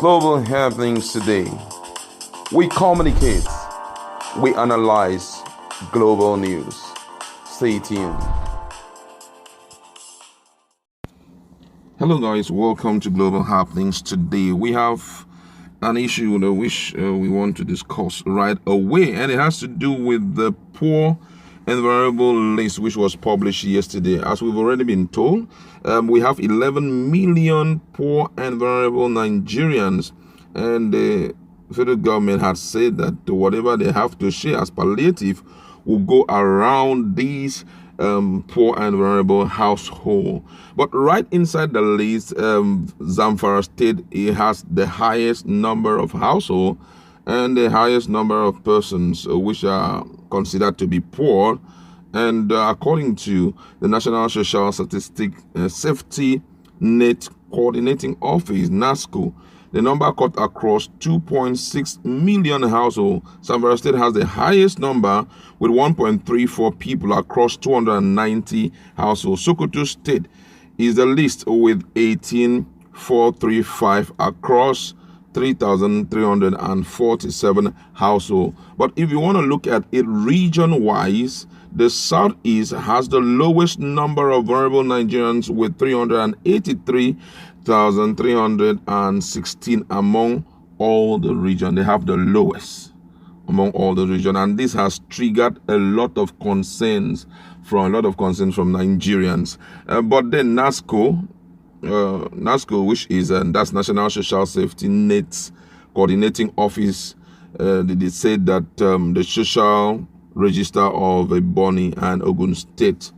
global happenings today. We communicate, we analyze global news. Stay tuned. Hello guys, welcome to Global Happenings. Today we have an issue which we want to discuss right away, and it has to do with the poor and vulnerable list which was published yesterday. As we've already been told, we have 11 million poor and vulnerable Nigerians, and the federal government has said that whatever they have to share as palliative will go around these poor and vulnerable household. But right inside the list, Zamfara State, it has the highest number of household and the highest number of persons which are considered to be poor. And according to the National Social Statistics Safety Net Coordinating Office, NASCO, the number cut across 2.6 million households. Zamfara State has the highest number with 1.34 people across 290 households. Sokoto State is the least with 18,435 across 3,347 households. But if you want to look at it region-wise, the Southeast has the lowest number of vulnerable Nigerians with 383,316 among all the region. They have the lowest among all the region, and this has triggered a lot of concerns from Nigerians. But then NASCO, which is that's National Social Safety Net Coordinating Office, they said that the social register of Ebonyi and Ogun State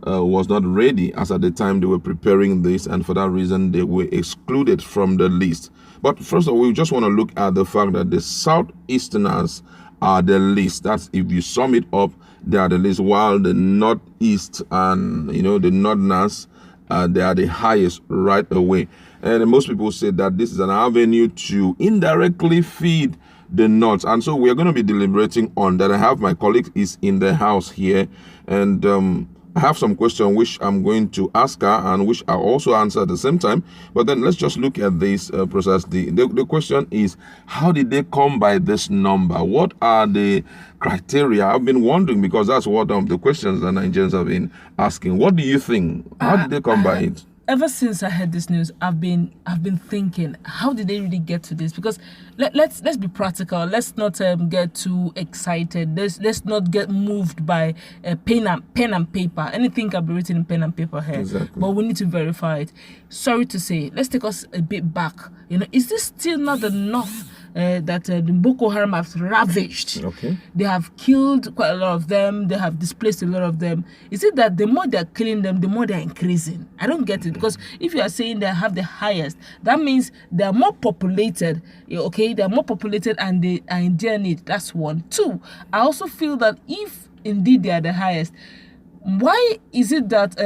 was not ready as at the time they were preparing this, and for that reason they were excluded from the list. But first of all, we just want to look at the fact that the Southeasterners are the least. That's, if you sum it up, they are the least, while the Northeast and the Northerners, they are the highest right away. And most people say that this is an avenue to indirectly feed the North, and so we are going to be deliberating on that. I have my colleague is in the house here, and I have some questions which I'm going to ask her and which I'll also answer at the same time. But then let's just look at this process. The question is, how did they come by this number? What are the criteria? I've been wondering, because that's one of the questions that Nigerians have been asking. What do you think? How did they come by it? Ever since I heard this news, I've been thinking, how did they really get to this? Because let's be practical. Let's not get too excited. Let's not get moved by pen and paper. Anything can be written in pen and paper here. Exactly. But we need to verify it. Sorry to say, let's take us a bit back. Is this still not enough? That the Boko Haram have ravaged. Okay. They have killed quite a lot of them. They have displaced a lot of them. Is it that the more they're killing them, the more they're increasing? I don't get it, because if you are saying they have the highest, that means they are more populated. Okay, they are more populated and they are in their need. That's one. Two, I also feel that if indeed they are the highest, why is it that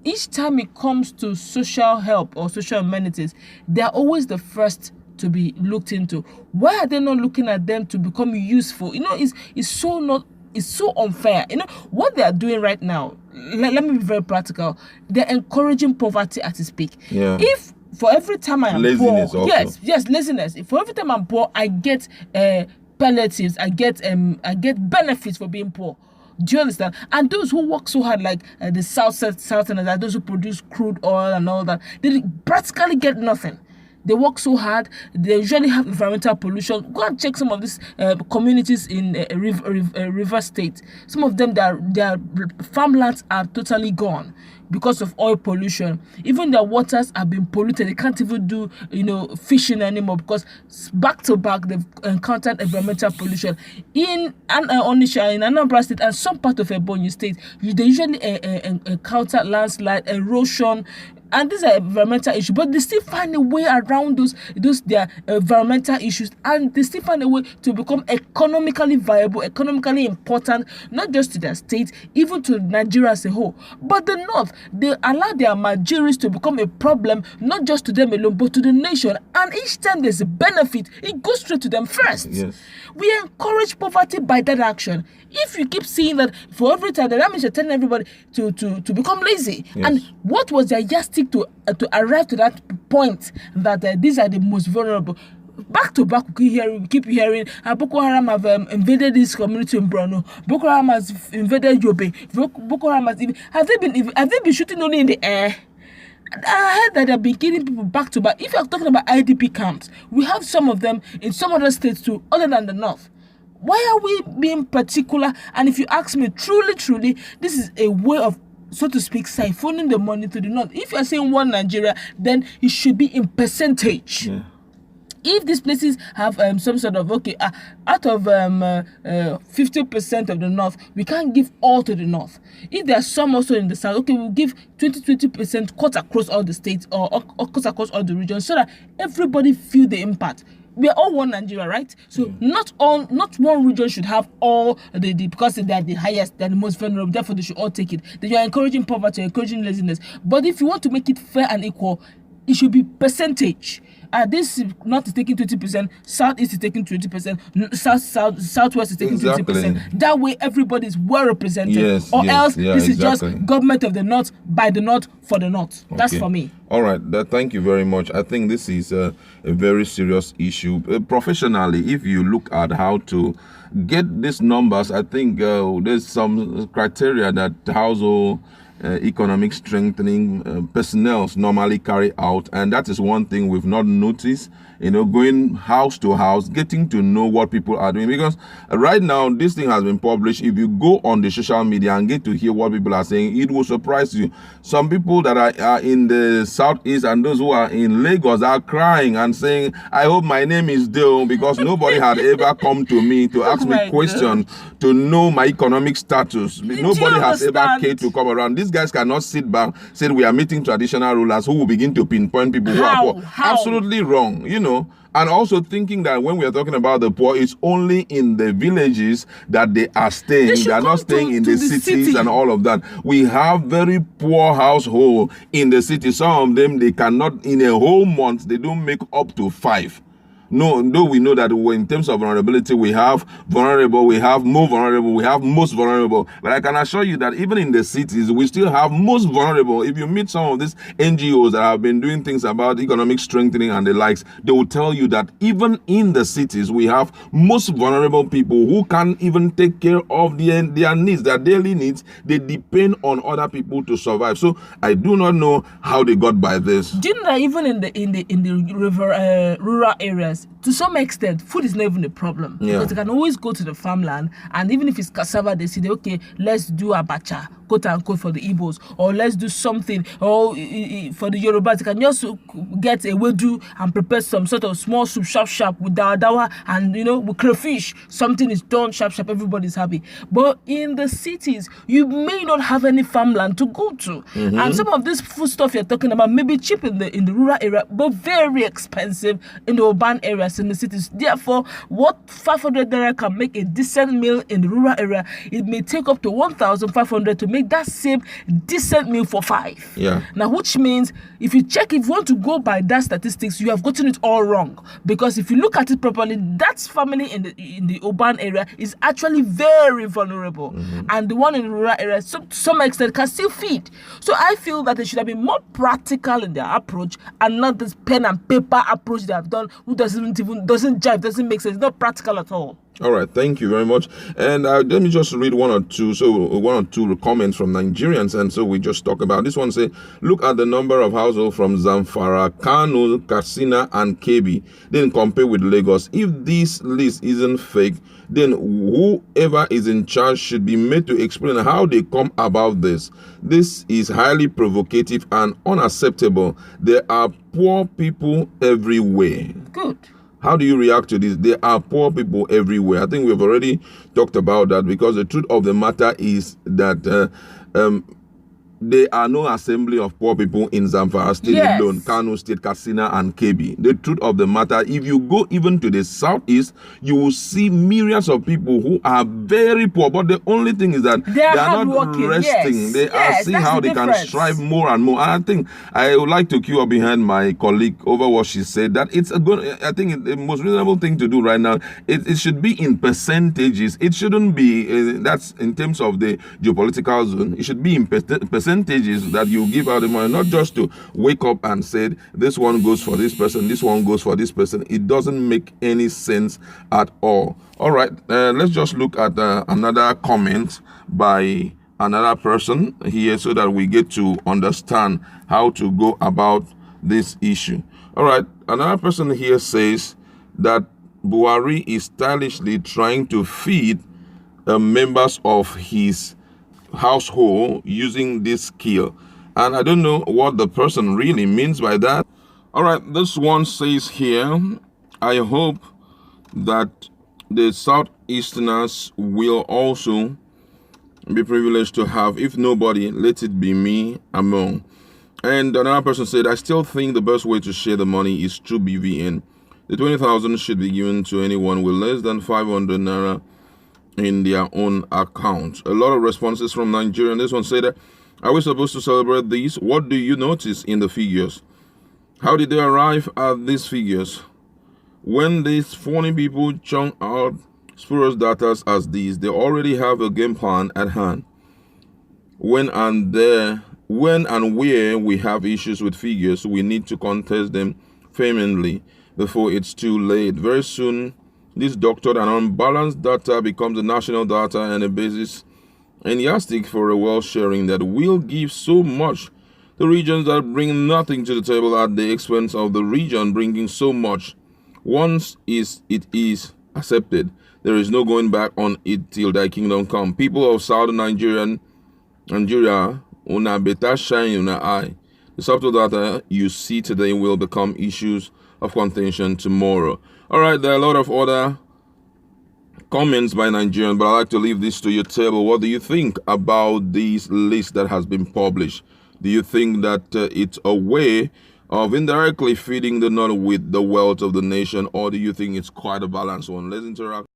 each time it comes to social help or social amenities, they are always the first to be looked into? Why are they not looking at them to become useful? It's so unfair. What they are doing right now, let me be very practical. They're encouraging poverty at its peak. Yeah. If for every time I am laziness poor, also. yes, laziness. If for every time I'm poor, I get palliatives, I get benefits for being poor. Do you understand? And those who work so hard, like the Southerners, like those who produce crude oil and all that, they practically get nothing. They work so hard. They usually have environmental pollution. Go and check some of these communities in River State. Some of them, their farmlands are totally gone because of oil pollution. Even their waters have been polluted. They can't even do fishing anymore, because back to back they've encountered environmental pollution. In Onitsha, in Anambra State, and some part of Ebonyi State, they usually encounter landslide, erosion. And these are environmental issues, but they still find a way around those their environmental issues, and they still find a way to become economically viable, economically important, not just to their state, even to Nigeria as a whole. But the North, they allow their Nigerians to become a problem, not just to them alone, but to the nation. And each time there's a benefit, it goes straight to them first. Yes. We encourage poverty by that action. If you keep seeing that for every time, that means you're telling everybody to become lazy. Yes. And what was their yardstick to arrive to that point that these are the most vulnerable? back to back, we keep hearing Boko Haram have invaded this community in Borno. Boko Haram has invaded Yobe. Boko Haram has have they been shooting only in the air? I heard that they've been killing people back to back. If you're talking about IDP camps, we have some of them in some other states too, other than the north. Why are we being particular? And if you ask me, truly, this is a way of, so to speak, siphoning the money to the north. If you're saying one Nigeria, then it should be in percentage. Yeah. If these places have some sort of, out of 50% of the north, we can't give all to the north. If there are some also in the south, okay, we'll give 20% cut across all the states or cut across all the regions so that everybody feel the impact. We are all one Nigeria, right? So not one region should have all the because they are the highest, they're the most vulnerable, therefore they should all take it. Then you are encouraging poverty, you're encouraging laziness. But if you want to make it fair and equal, it should be percentage. This north is taking 20%, southeast is taking 20%, southwest is taking 20%. That way, everybody is well represented. Yes, else, this is just government of the north, by the north, for the north. Okay. That's for me. All right. Thank you very much. I think this is a very serious issue. Professionally, if you look at how to get these numbers, I think there's some criteria that household economic strengthening personnel normally carry out, and that is one thing we've not noticed. Going house to house, getting to know what people are doing, because right now this thing has been published. If you go on the social media and get to hear what people are saying, it will surprise you. Some people that are in the southeast and those who are in Lagos are crying and saying, I hope my name is Dale, because nobody had ever come to me to ask me questions to know my economic status. Nobody has ever cared to come around. These guys cannot sit back, say we are meeting traditional rulers who will begin to pinpoint people who are poor. Absolutely wrong, And also thinking that when we are talking about the poor, it's only in the villages that they are staying. They are not staying in the cities and all of that. We have very poor households in the city. Some of them, they cannot, in a whole month, they don't make up to 5. No, though we know that in terms of vulnerability, we have vulnerable, we have more vulnerable, we have most vulnerable. But I can assure you that even in the cities, we still have most vulnerable. If you meet some of these NGOs that have been doing things about economic strengthening and the likes, they will tell you that even in the cities, we have most vulnerable people who can't even take care of their needs, their daily needs. They depend on other people to survive. So I do not know how they got by this. Do you know that even in the rural areas, to some extent, food is not even a problem. Because they can always go to the farmland, and even if it's cassava, they say, okay, let's do abacha, quote unquote, for the Igbos, or let's do something, or for the Yorubas, they can just get a wedu and prepare some sort of small soup, sharp, with dawa, and with crayfish. Something is done, sharp, everybody's happy. But in the cities, you may not have any farmland to go to. And some of this food stuff you're talking about may be cheap in the rural area, but very expensive in the urban areas in the cities. Therefore, what 500 naira can make a decent meal in the rural area, it may take up to 1,500 to make that same decent meal for 5. Now, which means if you want to go by that statistics, you have gotten it all wrong. Because if you look at it properly, that family in the urban area is actually very vulnerable, and the one in the rural area, to some extent, can still feed. So I feel that they should have been more practical in their approach and not this pen and paper approach they have done, who doesn't jive, doesn't make sense. It's not practical at all. All right, thank you very much. And let me just read one or two comments from Nigerians. And so we just talk about this one. Say, look at the number of households from Zamfara, Kano, Katsina, and Kebbi. Then compare with Lagos. If this list isn't fake, then whoever is in charge should be made to explain how they come about this. This is highly provocative and unacceptable. There are poor people everywhere. Good. How do you react to this? There are poor people everywhere. I think we've already talked about that, because the truth of the matter is that there are no assembly of poor people in Zamfara State alone, Kano State, Katsina, and Kebbi. The truth of the matter, if you go even to the southeast, you will see myriads of people who are very poor. But the only thing is that they are not resting. They are seeing how they can strive more and more. And I think I would like to queue up behind my colleague over what she said, that it's a good, I think the most reasonable thing to do right now, it should be in percentages. It shouldn't be, that's in terms of the geopolitical zone, it should be in percentages. percentages that you give out the money, not just to wake up and say this one goes for this person, this one goes for this person. It doesn't make any sense at all. All right, let's just look at another comment by another person here so that we get to understand how to go about this issue. All right, another person here says that Buhari is stylishly trying to feed members of his household using this skill. And I don't know what the person really means by that. All right, this one says here, I hope that the Southeasterners will also be privileged to have, if nobody, let it be me among. And another person said, I still think the best way to share the money is through BVN. The 20,000 should be given to anyone with less than 500 naira in their own account. A lot of responses from Nigeria. This one said, are we supposed to celebrate these? What do you notice in the figures? How did they arrive at these figures? When these phony people chunk out spurious data as these, they already have a game plan at hand. When and where we have issues with figures, we need to contest them vehemently before it's too late. Very soon, this doctored and unbalanced data becomes the national data and a basis and yardstick for a wealth sharing that will give so much to regions that bring nothing to the table at the expense of the region bringing so much. Once it is accepted, there is no going back on it till thy kingdom come. People of southern Nigeria, una better shine una eye. The subtle data you see today will become issues of contention tomorrow. All right, there are a lot of other comments by Nigerians, but I'd like to leave this to your table. What do you think about this list that has been published? Do you think that it's a way of indirectly feeding the north with the wealth of the nation, or do you think it's quite a balanced one? Let's interact.